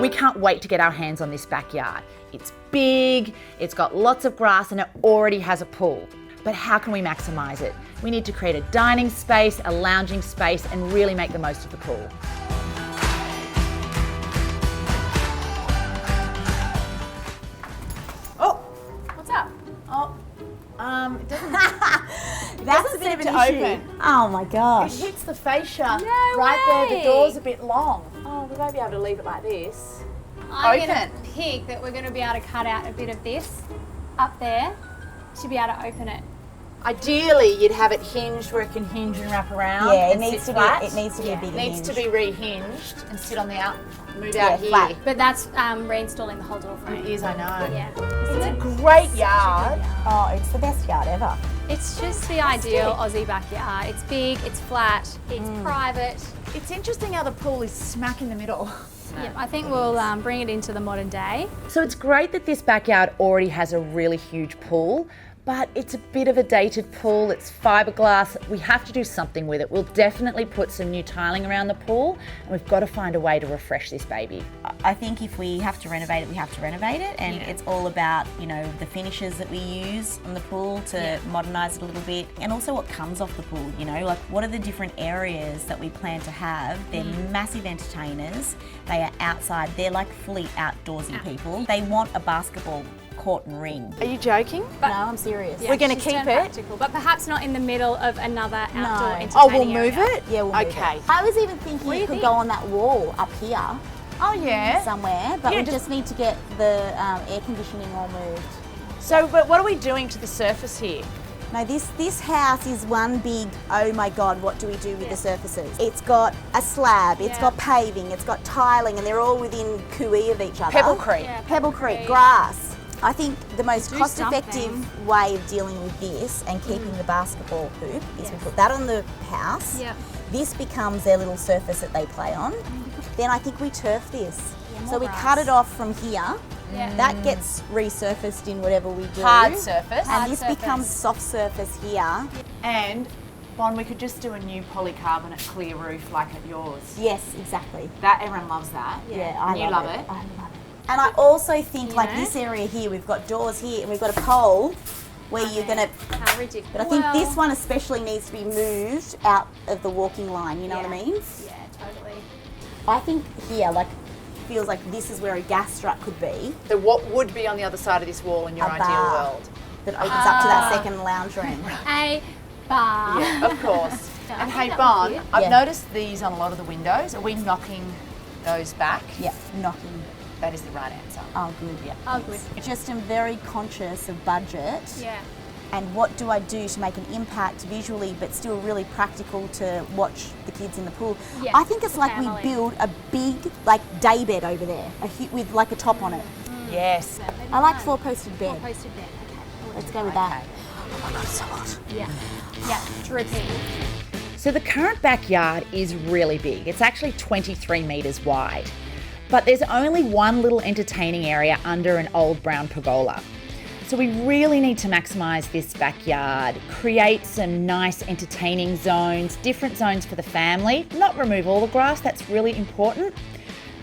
We can't wait to get our hands on this backyard. It's big, it's got lots of grass, and it already has a pool. But how can we maximise it? We need to create a dining space, a lounging space, and really make the most of the pool. Oh, what's up? Oh, it doesn't. That's a bit of an issue. Open. Oh my gosh. It hits the fascia right there. The door's a bit long. Oh, we might be able to leave it like this. I'm going to pick that we're going to be able to cut out a bit of this up there to be able to open it. Ideally, you'd have it hinged where it can hinge and wrap around. Yeah, it and needs sit to flat. be. It needs to be a bigger It needs hinge. to be rehinged and sit on the out. Move out here. flat. But that's reinstalling the whole door frame. It is, I know. Yeah. It's a great yard. Oh, it's the best yard ever. It's just the ideal Aussie backyard. It's big, it's flat, it's private. It's interesting how the pool is smack in the middle. Yeah, I think we'll bring it into the modern day. So it's great that this backyard already has a really huge pool, but it's a bit of a dated pool. It's fiberglass. We have to do something with it. We'll definitely put some new tiling around the pool, and we've got to find a way to refresh this baby. I think if we have to renovate it, we have to renovate it, and it's all about, you know, the finishes that we use on the pool to modernise it a little bit, and also what comes off the pool, you know, like what are the different areas that we plan to have. They're massive entertainers. They are outside. They're like fully outdoorsy people. They want a basketball court and ring. Are you joking? No, I'm serious. Yeah, We're going to she's keep turned it? practical, but perhaps not in the middle of another outdoor entertaining Oh, we'll move area. it? Yeah, we'll move Okay. it. I was even thinking it could go on that wall up here Oh, yeah. somewhere, but Yeah, we just need to get the air conditioning all moved. So, but what are we doing to the surface here? No, this house is one big, oh my God, what do we do with the surfaces? It's got a slab, it's got paving, it's got tiling, and they're all within cooey of each other. Pebble Creek. Yeah, Pebble Creek, grass. I think the most Do cost-effective way of dealing with this and keeping the basketball hoop is we put that on the house. Yep. This becomes their little surface that they play on. Then I think we turf this. So more we grass. cut it off from here. Yeah. That gets resurfaced in whatever we do. Hard surface. And this surface. becomes soft surface here. And, Bon, we could just do a new polycarbonate clear roof like at yours. Yes, exactly. That, everyone loves that. Yeah, I You love love it? I love it. And I also think like Yeah. this area here, we've got doors here and we've got a pole where you're gonna, How ridiculous. but I think this one especially needs to be moved out of the walking line, you know what I mean? Yeah, totally. I think here, like, feels like this is where a gas strut could be, So what would be on the other side of this wall in your A ideal bar. world? that opens up to that second lounge room. A bar. Yeah, of course. Yeah, I And think hey, that Bon, would fit. I've Yeah. noticed these on a lot of the windows. Are we knocking those back? Yeah, knocking. That is the right answer. Oh, good. Yeah. Oh, good. Just am very conscious of budget. Yeah. And what do I do to make an impact visually but still really practical to watch the kids in the pool? Yeah, I think it's the like we family. build a big like day bed over there with like a top on it. Yes. I like four-posted bed. Posted bed. Okay. Let's go with that. Okay. Oh my God, it's so hot. Yeah. Yeah. Dripping. So the current backyard is really big. It's actually 23 metres wide. But there's only one little entertaining area under an old brown pergola. So we really need to maximise this backyard, create some nice entertaining zones, different zones for the family, not remove all the grass, that's really important.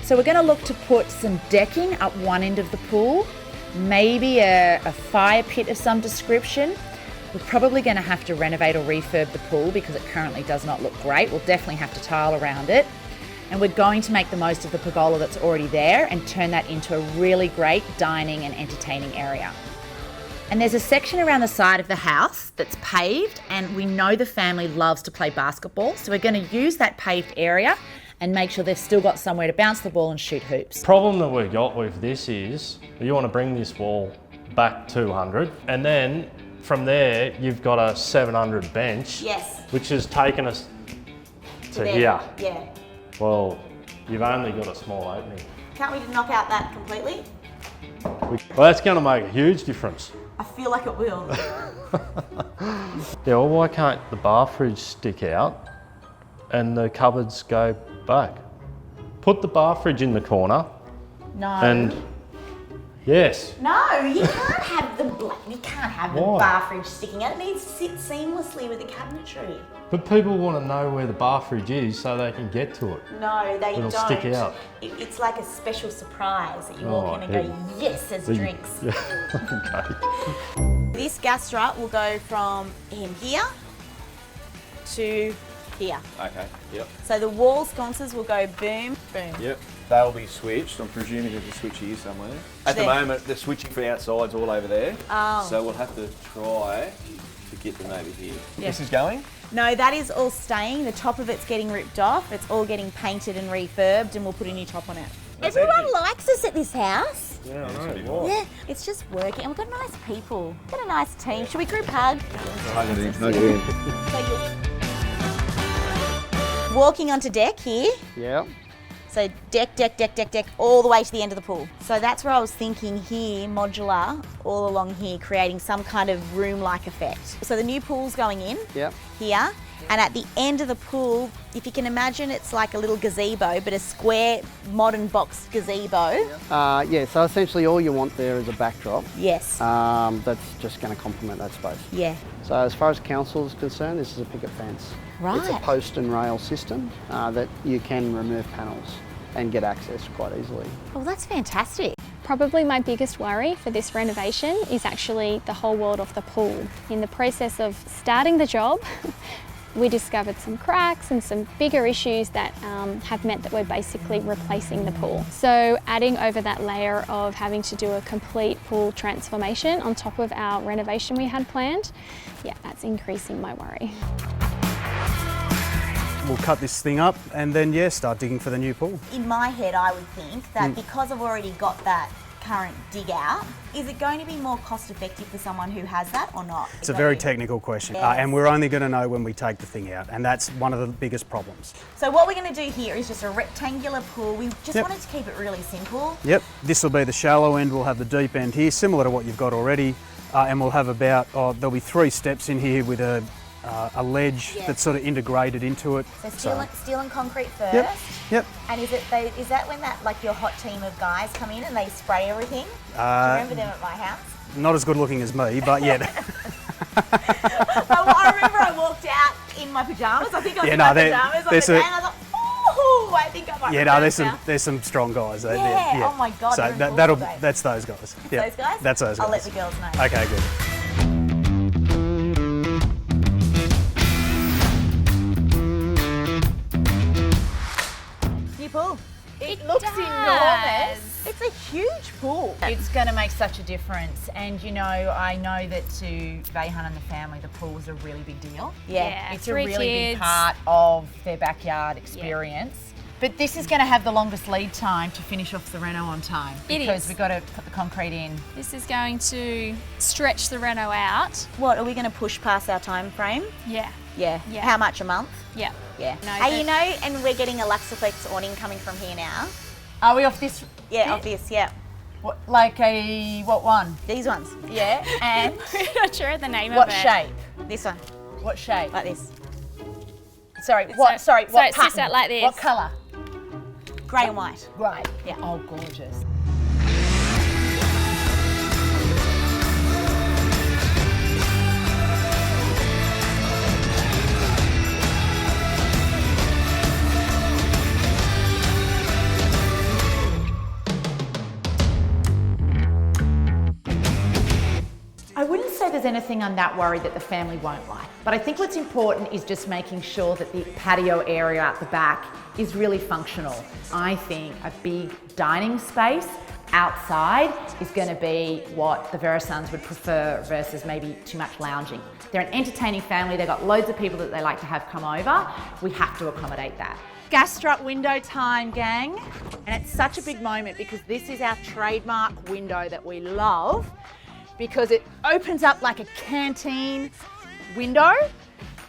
So we're going to look to put some decking up one end of the pool, maybe a fire pit of some description. We're probably going to have to renovate or refurb the pool because it currently does not look great. We'll definitely have to tile around it. And we're going to make the most of the pergola that's already there and turn that into a really great dining and entertaining area. And there's a section around the side of the house that's paved, and we know the family loves to play basketball, so we're going to use that paved area and make sure they've still got somewhere to bounce the ball and shoot hoops. Problem that we got with this is you want to bring this wall back 200, and then from there you've got a 700 bench, Yes. which has taken us to There. here. Yeah. Well, you've only got a small opening. Can't we knock out that completely? Well, that's going to make a huge difference. I feel like it will. Yeah, well, why can't the bar fridge stick out and the cupboards go back? Put the bar fridge in the corner No. and Yes. No, you can't have the Why? bar fridge sticking out. It needs to sit seamlessly with the cabinetry. But people want to know where the bar fridge is so they can get to it. No, they It'll don't. stick out. It's like a special surprise that you walk in and go, yes, there's drinks. Yeah. Okay. This gas strut will go from here to here. Okay, yep. So the wall sconces will go boom, boom. Yep. They'll be switched. I'm presuming there's a switch here somewhere. At the There. moment, the switching for the outside's all over there. Oh. So we'll have to try to get them over here. Yeah. This is going? No, that is all staying. The top of it's getting ripped off. It's all getting painted and refurbed, and we'll put a new top on it. Everyone likes us at this house. Yeah, I know. Yeah, it's just working. And we've got nice people. We've got a nice team. Should we group hug? Hug it in. So you're walking onto deck here. Yeah. So deck, all the way to the end of the pool. So that's where I was thinking here, modular, all along here, creating some kind of room-like effect. So the new pool's going in Yep. here, and at the end of the pool, if you can imagine, it's like a little gazebo, but a square, modern box gazebo. Yeah, so essentially all you want there is a backdrop. Yes. That's just going to complement that space. Yeah. So as far as council is concerned, this is a picket fence. Right. It's a post and rail system that you can remove panels and get access quite easily. Oh, that's fantastic. Probably my biggest worry for this renovation is actually the whole world of the pool. In the process of starting the job, we discovered some cracks and some bigger issues that have meant that we're basically replacing the pool. So adding over that layer of having to do a complete pool transformation on top of our renovation we had planned, yeah, that's increasing my worry. We'll cut this thing up and then, yeah, start digging for the new pool. In my head, I would think that because I've already got that current dig out, is it going to be more cost effective for someone who has that or not? It's a very technical question, Yes. and we're only going to know when we take the thing out, and that's one of the biggest problems. So what we're going to do here is just a rectangular pool. We just Yep. wanted to keep it really simple. Yep, this will be the shallow end, we'll have the deep end here, similar to what you've got already, and we'll have about, there'll be 3 steps in here with a ledge Yeah. that's sort of integrated into it. So steel and concrete first. Yep. And is that when that like your hot team of guys come in and they spray everything? Do you remember them at my house? Not as good looking as me, but yeah. I remember I walked out in my pajamas. I think I was in my pajamas on the there's day, and I thought, oh, I think I might. Yeah, no, there's some strong guys. Yeah, oh my God, So they're in that'll full day. that's those guys. Yeah, Those guys? That's those guys. I'll let the girls know. Okay, good. New pool. It looks enormous. It's a huge pool. It's going to make such a difference. And you know, I know that to Veyhan and the family, the pool was a really big deal. Yeah. It's a really big part of their backyard experience. But this is going to have the longest lead time to finish off the reno on time. Because we've got to put the concrete in. This is going to stretch the reno out. What, are we going to push past our time frame? Yeah. Yeah. Yeah. How much a month? Yeah. Yeah. No, You know, and we're getting a Luxaflex awning coming from here now. Are we off this? Yeah, obvious, yeah. What, like what one? These ones. Yeah. And We're not sure of the name what of it. shape? This one, What shape? like this. Sorry, what? Sorry, so what it sits pattern? out like this. What colour? Grey and white. Right. Yeah. Oh, gorgeous. I wouldn't say there's anything I'm that worried that the family won't like, but I think what's important is just making sure that the patio area at the back is really functional. I think a big dining space outside is going to be what the Verisons would prefer versus maybe too much lounging. They're an entertaining family, they've got loads of people that they like to have come over. We have to accommodate that. Gas strut window time, gang. And it's such a big moment because this is our trademark window that we love, because it opens up like a canteen window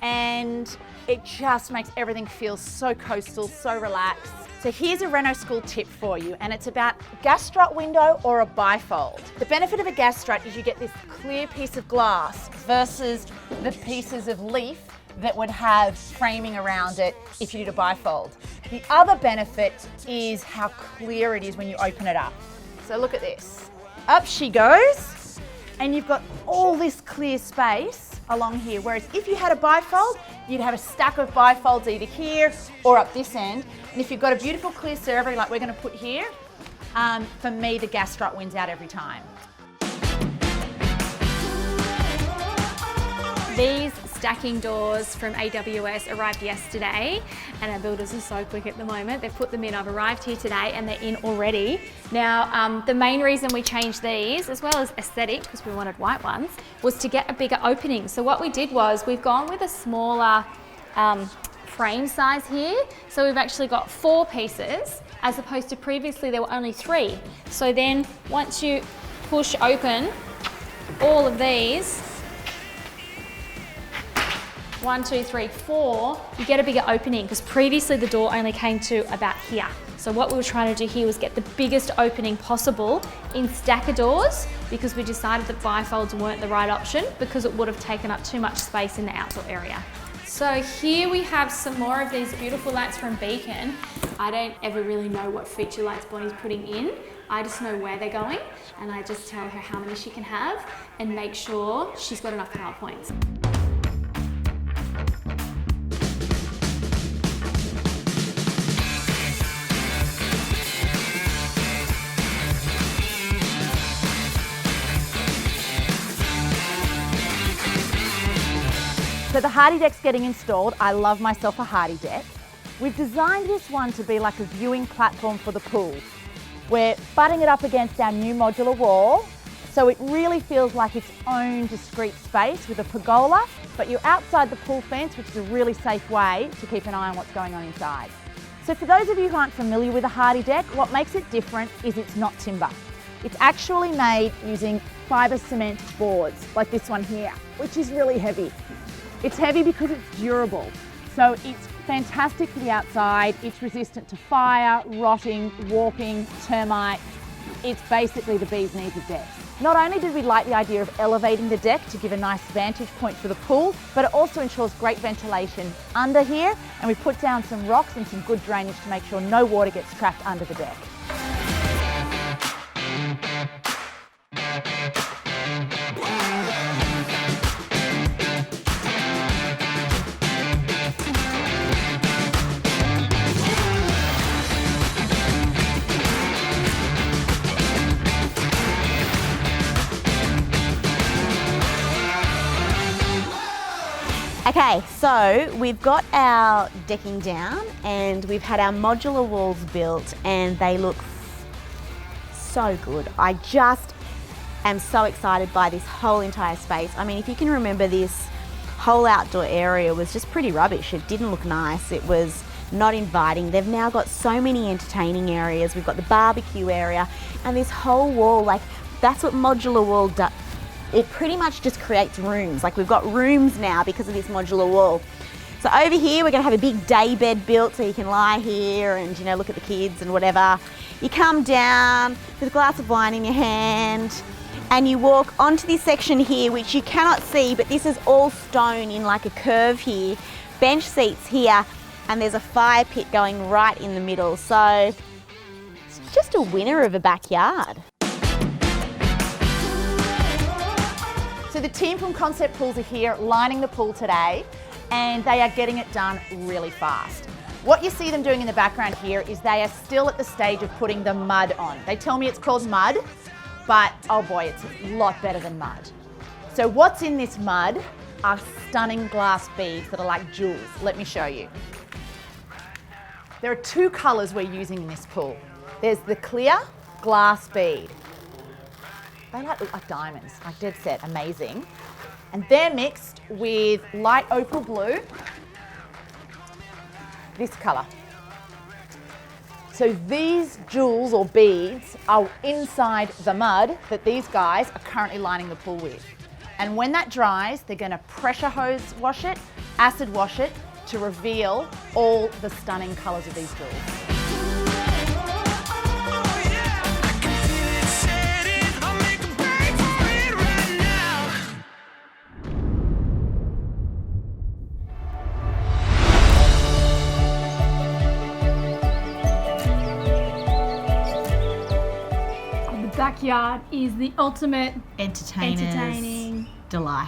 and it just makes everything feel so coastal, so relaxed. So here's a Reno School tip for you, and it's about gas strut window or a bifold. The benefit of a gas strut is you get this clear piece of glass versus the pieces of leaf that would have framing around it if you did a bifold. The other benefit is how clear it is when you open it up. So look at this. up she goes, and you've got all this clear space along here. Whereas if you had a bifold, you'd have a stack of bifolds either here or up this end. And if you've got a beautiful clear survey like we're going to put here, for me the gas strut wins out every time. These stacking doors from AWS arrived yesterday, and our builders are so quick at the moment. They've put them in. I've arrived here today and they're in already. Now, the main reason we changed these, as well as aesthetic, because we wanted white ones, was to get a bigger opening. So what we did was we've gone with a smaller frame size here. So we've actually got 4 pieces, as opposed to previously there were only 3. So then once you push open all of these, 1, 2, 3, 4, you get a bigger opening, because previously the door only came to about here. So what we were trying to do here was get the biggest opening possible in stacker doors, because we decided that bifolds weren't the right option because it would have taken up too much space in the outdoor area. So here we have some more of these beautiful lights from Beacon. I don't ever really know what feature lights Bonnie's putting in. I just know where they're going, and I just tell her how many she can have and make sure she's got enough power points. So the Hardy deck's getting installed. I love myself a Hardy deck. We've designed this one to be like a viewing platform for the pool. We're butting it up against our new modular wall, so it really feels like its own discrete space with a pergola, but you're outside the pool fence, which is a really safe way to keep an eye on what's going on inside. So for those of you who aren't familiar with a Hardy deck, what makes it different is it's not timber. It's actually made using fibre cement boards, like this one here, which is really heavy. It's heavy because it's durable. So it's fantastic for the outside. It's resistant to fire, rotting, warping, termites. It's basically the bee's knees of decks. Not only did we like the idea of elevating the deck to give a nice vantage point for the pool, but it also ensures great ventilation under here. And we put down some rocks and some good drainage to make sure no water gets trapped under the deck. Okay, so we've got our decking down and we've had our modular walls built and they look so good. I just am so excited by this whole entire space. I mean, if you can remember, this whole outdoor area was just pretty rubbish. It didn't look nice. It was not inviting. They've now got so many entertaining areas. We've got the barbecue area and this whole wall, like that's what modular wall does. It pretty much just creates rooms. Like we've got rooms now because of this modular wall. So over here, we're gonna have a big day bed built so you can lie here and, you know, look at the kids and whatever. You come down with a glass of wine in your hand and you walk onto this section here, which you cannot see, but this is all stone in like a curve here. Bench seats here, and there's a fire pit going right in the middle. So it's just a winner of a backyard. So the team from Concept Pools are here lining the pool today, and they are getting it done really fast. What you see them doing in the background here is they are still at the stage of putting the mud on. They tell me it's called mud, but oh boy, it's a lot better than mud. So what's in this mud are stunning glass beads that are like jewels. Let me show you. There are 2 colours we're using in this pool. There's the clear glass bead. They look like diamonds, like dead set, amazing. And they're mixed with light opal blue, this colour. So these jewels or beads are inside the mud that these guys are currently lining the pool with. And when that dries, they're gonna pressure hose wash it, acid wash it, to reveal all the stunning colours of these jewels. backyard is the ultimate entertaining delight.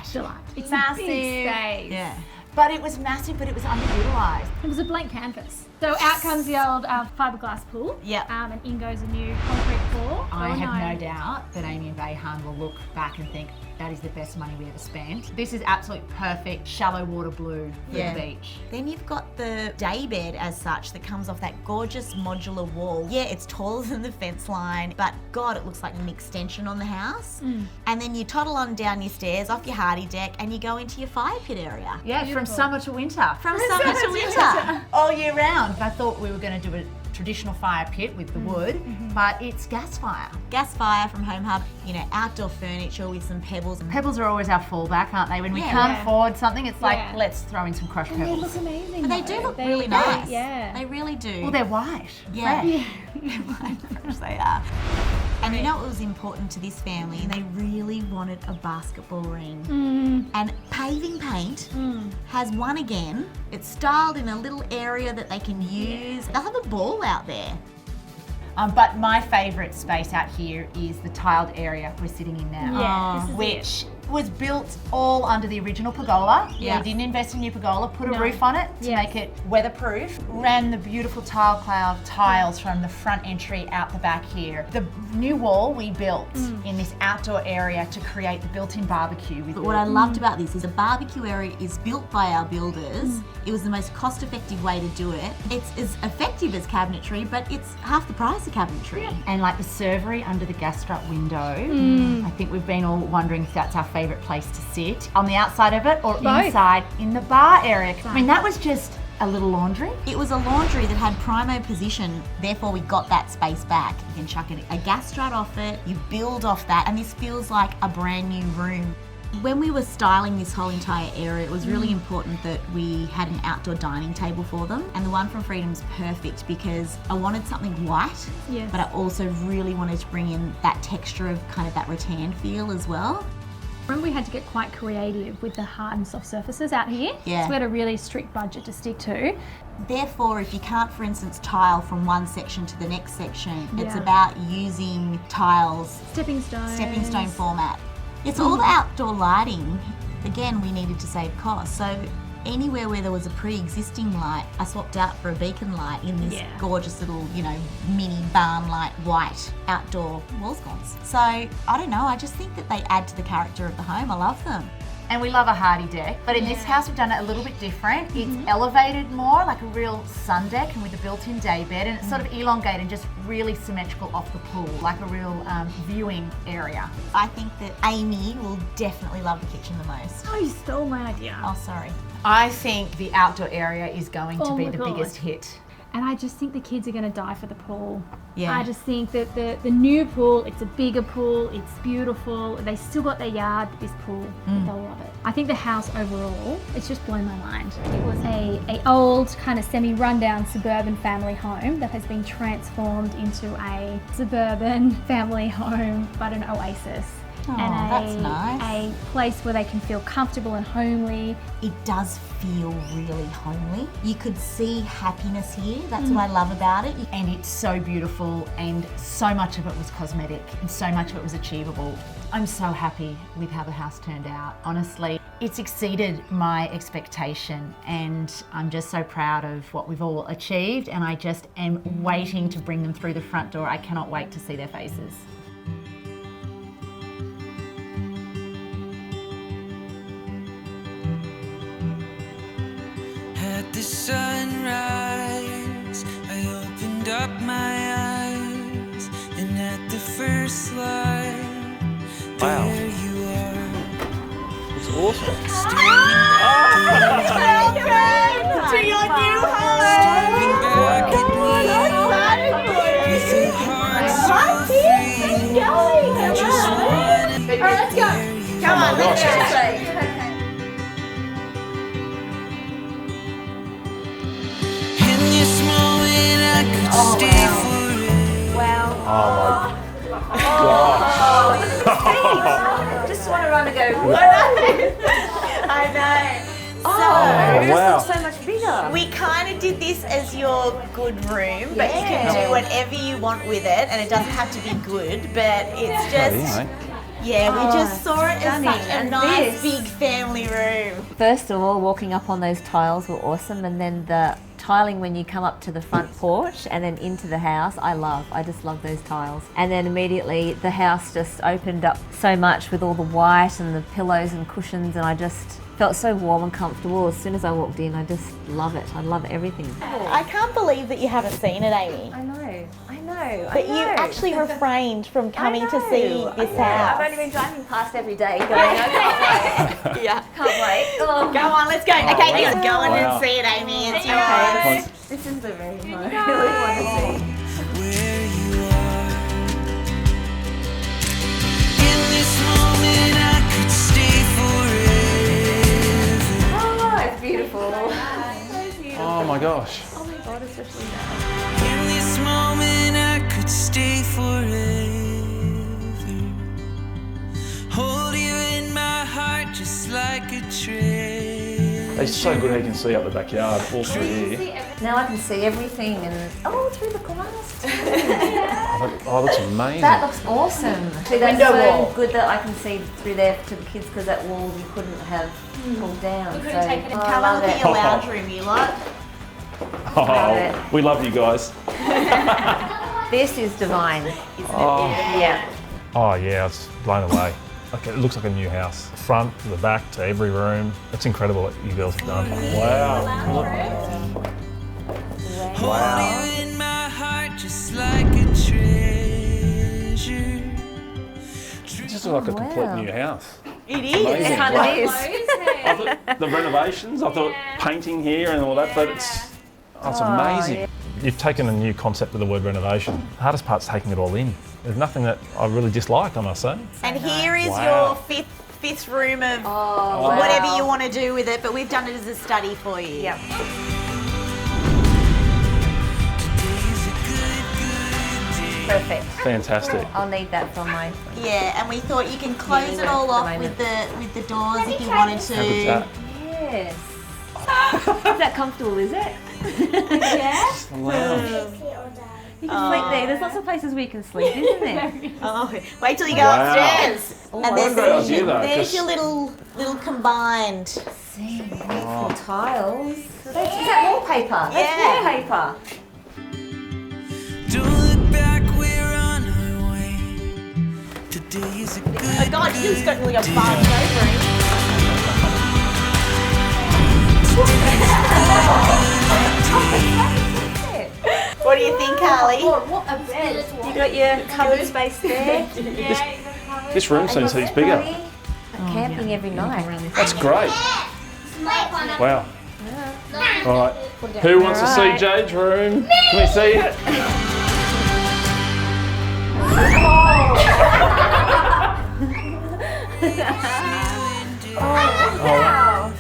It's Massive. a big space. Yeah. But it was massive, but it was underutilised. It was a blank canvas. So out comes the old fiberglass pool. Yep. And in goes a new concrete floor. I have no doubt that Amy and Bayhan will look back and think that is the best money we ever spent. This is absolute perfect shallow water blue for the beach. Then you've got the day bed as such that comes off that gorgeous modular wall. Yeah, it's taller than the fence line, but God, it looks like an extension on the house. And then you toddle on down your stairs off your hardy deck and you go into your fire pit area. Yeah, from summer to winter. From summer to winter. All year round. I thought we were going to do a traditional fire pit with the wood, but it's gas fire. Gas fire from Home Hub, you know, outdoor furniture with some pebbles. Pebbles are always our fallback, aren't they? When we Yeah. can't afford something, it's like, Yeah. let's throw in some crushed And they pebbles. look amazing. But they do look really nice. Yeah. They really do. Well, they're white. Yeah. fresh. Fresh they are. And you know what was important to this family? They really wanted a basketball ring. And paving paint has one again. It's styled in a little area that they can use. They'll have a ball out there. But my favourite space out here is the tiled area we're sitting in now. Yeah, this is which was built all under the original pergola. Yeah. We didn't invest in new pergola, put a No. roof on it to Yes. make it weatherproof. Ran the beautiful tile cloud tiles from the front entry out the back here. The new wall we built in this outdoor area to create the built-in barbecue. With But what I loved about this is the barbecue area is built by our builders. It was the most cost-effective way to do it. It's as effective as cabinetry, but it's half the price of cabinetry. And like the servery under the gas strut window, I think we've been all wondering if that's our favourite place to sit. On the outside of it or Both. inside in the bar area. I mean, that was just a little laundry. It was a laundry that had primo position, therefore we got that space back. You can chuck a gas strut off it, you build off that, and this feels like a brand new room. When we were styling this whole entire area, it was really important that we had an outdoor dining table for them. And the one from Freedom's perfect because I wanted something white, Yes. but I also really wanted to bring in that texture of kind of that rattan feel as well. Remember, we had to get quite creative with the hard and soft surfaces out here. Yeah. So we had a really strict budget to stick to. Therefore, if you can't, for instance, tile from one section to the next section, it's Yeah. about using tiles, Stepping stone format. It's all the outdoor lighting. Again, we needed to save costs. So anywhere where there was a pre-existing light, I swapped out for a beacon light in this gorgeous little, you know, mini barn light white outdoor wall sconce. So I don't know, I just think that they add to the character of the home. I love them. And we love a hardy deck, but in this house we've done it a little bit different. It's elevated more, like a real sun deck and with a built-in day bed, and it's sort of elongated and just really symmetrical off the pool, like a real viewing area. I think that Amy will definitely love the kitchen the most. Oh, you stole my idea. Oh, sorry. I think the outdoor area is going to Oh be my the God. biggest hit. And I just think the kids are going to die for the pool. Yeah. I just think that the new pool, it's a bigger pool, it's beautiful. They still got their yard, but this pool, they'll love it. I think the house overall, it's just blown my mind. It was a old kind of semi-rundown suburban family home that has been transformed into a suburban family home, but an oasis. Oh, and that's nice. a place where they can feel comfortable and homely. It does feel really homely. You could see happiness here. That's what I love about it. And it's so beautiful, and so much of it was cosmetic and so much of it was achievable. I'm so happy with how the house turned out. Honestly, it's exceeded my expectation, and I'm just so proud of what we've all achieved, and I just am waiting to bring them through the front door. I cannot wait to see their faces. At the sunrise, I opened up my eyes, and at the first light, Wow. there you are. It's awesome. Staring back at me with a heart so free. I just wanna be where you Oh my gosh. In this moment, I could stay forever. Just want to run and go, I know. Oh, wow. so much bigger. We kind of did this as your good room, but you can do whatever you want with it, and it doesn't have to be good, but it's just... Yeah, we just saw it as such a nice big family room. First of all, walking up on those tiles were awesome, and then the tiling when you come up to the front porch and then into the house, I just love those tiles. And then immediately the house just opened up so much with all the white and the pillows and cushions, and I just felt so warm and comfortable. As soon as I walked in, I just love it. I love everything. I can't believe that you haven't seen it, Amy. I know. But you actually refrained from coming to see this house. I've only been driving past every day going, I can't wait. Can't wait. Oh. Go on, let's go. Okay, let's go on and see it, Amy. It's yours. This is the room I really want to see. Where you are. In this moment I could stay forever. Oh, it's beautiful. Oh my gosh. Oh my God, especially now. In this moment I could stay forever. Hold you in my heart just like a treasure. It's so good how you can see up the backyard all through here. Now I can see everything and through the glass too. Oh, that looks amazing. That looks awesome. See, that's so good that I can see through there to the kids, because that wall you couldn't have pulled down. couldn't take it in. Come and look at your lounge room, you lot. Oh, we love you guys. This is divine, isn't it? Yeah. Oh yeah, I was blown away. Like, it looks like a new house. Front to the back to every room. It's incredible what you girls have done. Wow. Hold you in my heart just like a treasure. It's just like a complete new house. It is. Amazing. It kind of is. I thought the renovations, I thought painting here and all that, but it's amazing. Yeah. You've taken a new concept of the word renovation. The hardest part's taking it all in. There's nothing that I really disliked, I must say. And here is your fifth room of whatever you want to do with it, but we've done it as a study for you. Yep. Perfect. Fantastic. I'll need that for my... Yeah, and we thought you can close it all off with the doors if you wanted to. That. Yes. Is that comfortable, is it? Yeah? Wow. You can sleep there. There's lots of places where you can sleep, isn't there? Oh, wait till you go upstairs. And then there's your little combined. See, beautiful tiles. Is that wallpaper? Yeah. That's wallpaper. Don't look back, we're on our way. Today is a good Oh God, you've got like a bar room. What do you think, Carly? What a bed. You got your cupboard space there. This room seems heaps bigger. Camping every night. That's great. Wow. All right. Who wants to see Jade's room? Can we see it? Wow.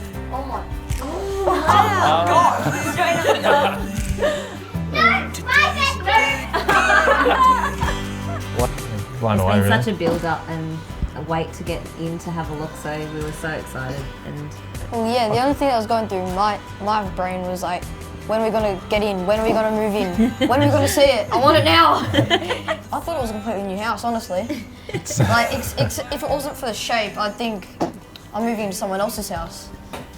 Blown away, It's been really. such a build up and a wait to get in to have a look, so we were so excited. And Well, yeah, the only thing that was going through my brain was like, when are we gonna get in? When are we gonna move in? When are we gonna see it? I want it now! I thought it was a completely new house, honestly. Like, if it wasn't for the shape, I'd think I'm moving to someone else's house.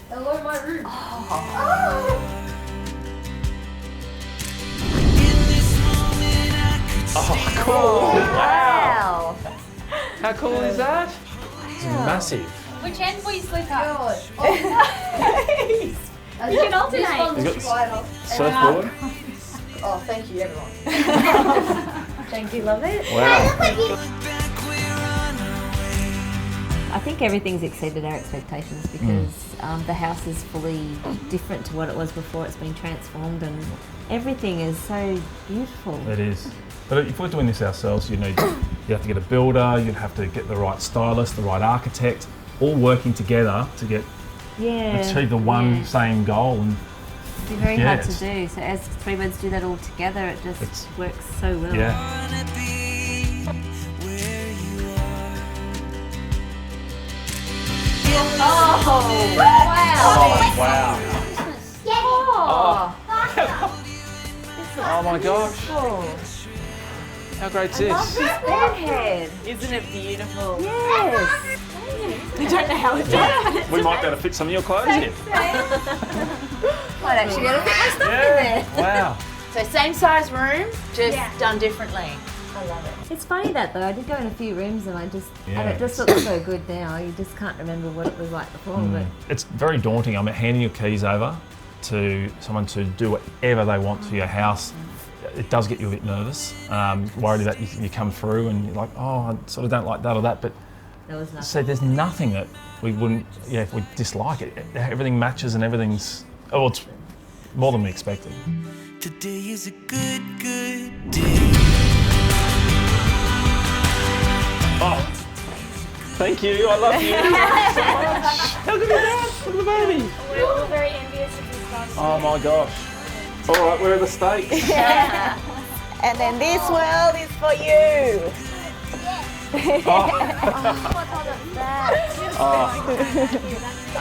Hello, my room. Oh, cool. wow. How cool is that? It's massive. Which end will you sleep at? You can alternate. You've got surfboard? Oh, thank you, everyone. Thank you, love it. Wow. I think everything's exceeded our expectations because the house is fully different to what it was before. It's been transformed and everything is so beautiful. It is. But if we're doing this ourselves, you have to get a builder, you'd have to get the right stylist, the right architect, all working together to achieve the one same goal. And it'd be very hard to do. So as three birds do that all together, it just works so well. Yeah. Oh, wow. Oh, wow. Oh. Oh my gosh. How great's this? Bedhead. Isn't it beautiful? Yes. We don't know how it's done. We might be able to fit some of your clothes in. Might actually be able to fit my stuff in there. Wow. So same size room, just done differently. I love it. It's funny that though, I did go in a few rooms and Yeah. and it just looks so good now. You just can't remember what it was like before. But It's very daunting. I mean, handing your keys over to someone to do whatever they want to your house, it does get you a bit nervous, worried that you come through and you're like, oh, I sort of don't like that or that, but there was nothing. so there's nothing that we wouldn't, if we dislike it. Everything matches and everything's, it's more than we expected. Today is a good day. Oh, thank you. I love you so much. How good is that? Look at the baby. We're all very envious of this dog. Oh my gosh. All right, where are the steaks? And then this world is for you.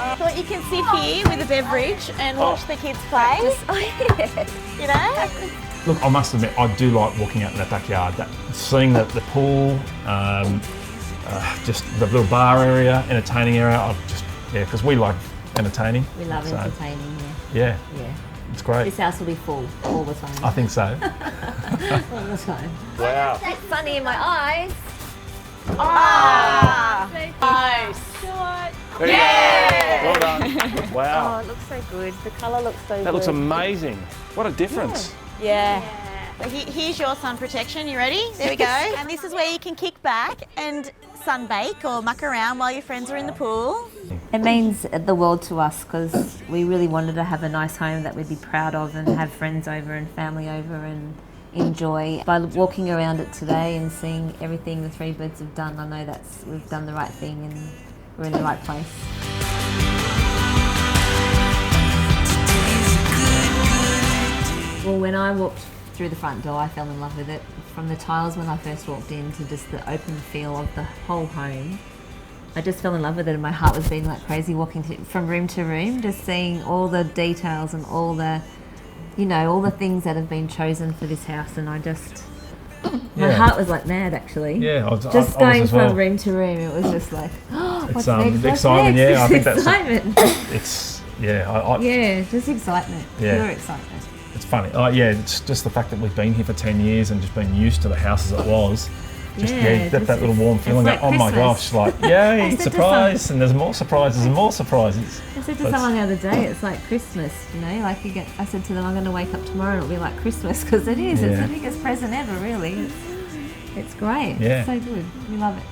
I thought you can sit here with a beverage and watch the kids play. You know? Look, I must admit, I do like walking out in that backyard, seeing the pool, just the little bar area, entertaining area. Because we like entertaining. We love entertaining, Yeah. Yeah. It's great. This house will be full all the time. I think so. All the time. Wow. It's funny in my eyes. Nice. There you go. Well done. Oh, Wow. it looks so good. The colour looks so good. That looks amazing. What a difference. Yeah. So here's your sun protection. You ready? There we go. And this is where you can kick back and sunbake or muck around while your friends are in the pool. It means the world to us because we really wanted to have a nice home that we'd be proud of and have friends over and family over and enjoy. By walking around it today and seeing everything the three birds have done, I know we've done the right thing and we're in the right place. Well, when I walked through the front door, I fell in love with it. From the tiles when I first walked in to just the open feel of the whole home, I just fell in love with it and my heart was beating like crazy walking from room to room, just seeing all the details and all the, all the things that have been chosen for this house, and I just, my heart was like mad actually. Yeah, just I going was as from well. room to room, it was just like, what's It's next? exciting, yeah. I think that's excitement. It's yeah, yeah, just excitement, Yeah. pure excitement. It's funny. It's just the fact that we've been here for 10 years and just been used to the house as it was. That little warm feeling. like Oh my Christmas. gosh! Like yay, surprise! And there's more surprises and more surprises. I said to someone the other day, it's like Christmas, like I said to them, I'm going to wake up tomorrow and it'll be like Christmas, because it is. It's the biggest present ever, really. It's great. Yeah. It's so good. We love it.